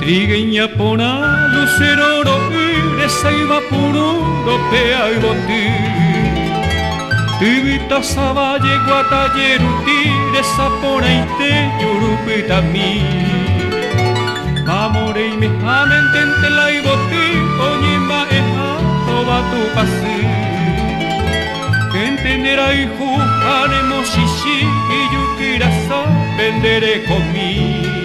Trigueña pona lucero no esa iba puro dopea y botí. Tibita sabaye guatayeru tire sapona y te yurupita mi. Amore y me amen tente la y botí oye ma eja toba tu pasi. Entenderá y jugaremos shishi y yukira sa venderé conmigo.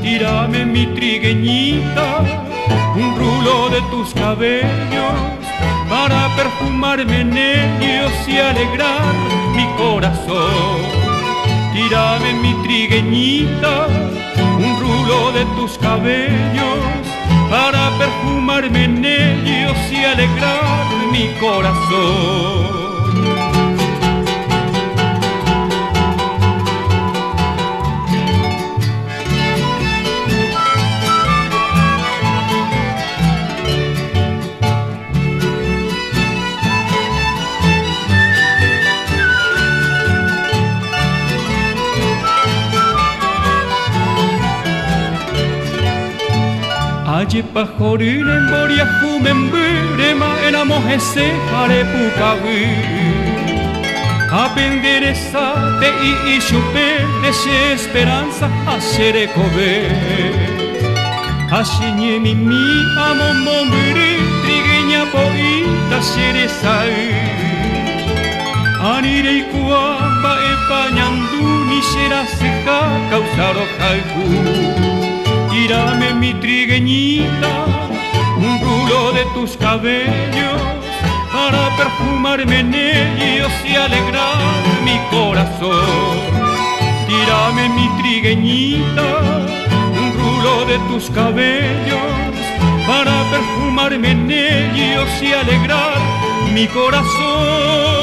Tírame mi trigueñita, un rulo de tus cabellos, para perfumarme en ellos y alegrar mi corazón. Tírame mi trigueñita, un rulo de tus cabellos, para perfumarme en ellos y alegrar mi corazón. Aye pajorin en boria fumen berema en amojese arepucabu. Apenderesa te y chupe de esperanza a serecobe. Ashiñe mi amo momiri trigueña poita seresai. Anire y cuamba epañandu ni será seca causaro caiku. Tírame mi trigueñita, un rulo de tus cabellos, para perfumarme en ellos y alegrar mi corazón. Tírame mi trigueñita, un rulo de tus cabellos, para perfumarme en ellos y alegrar mi corazón.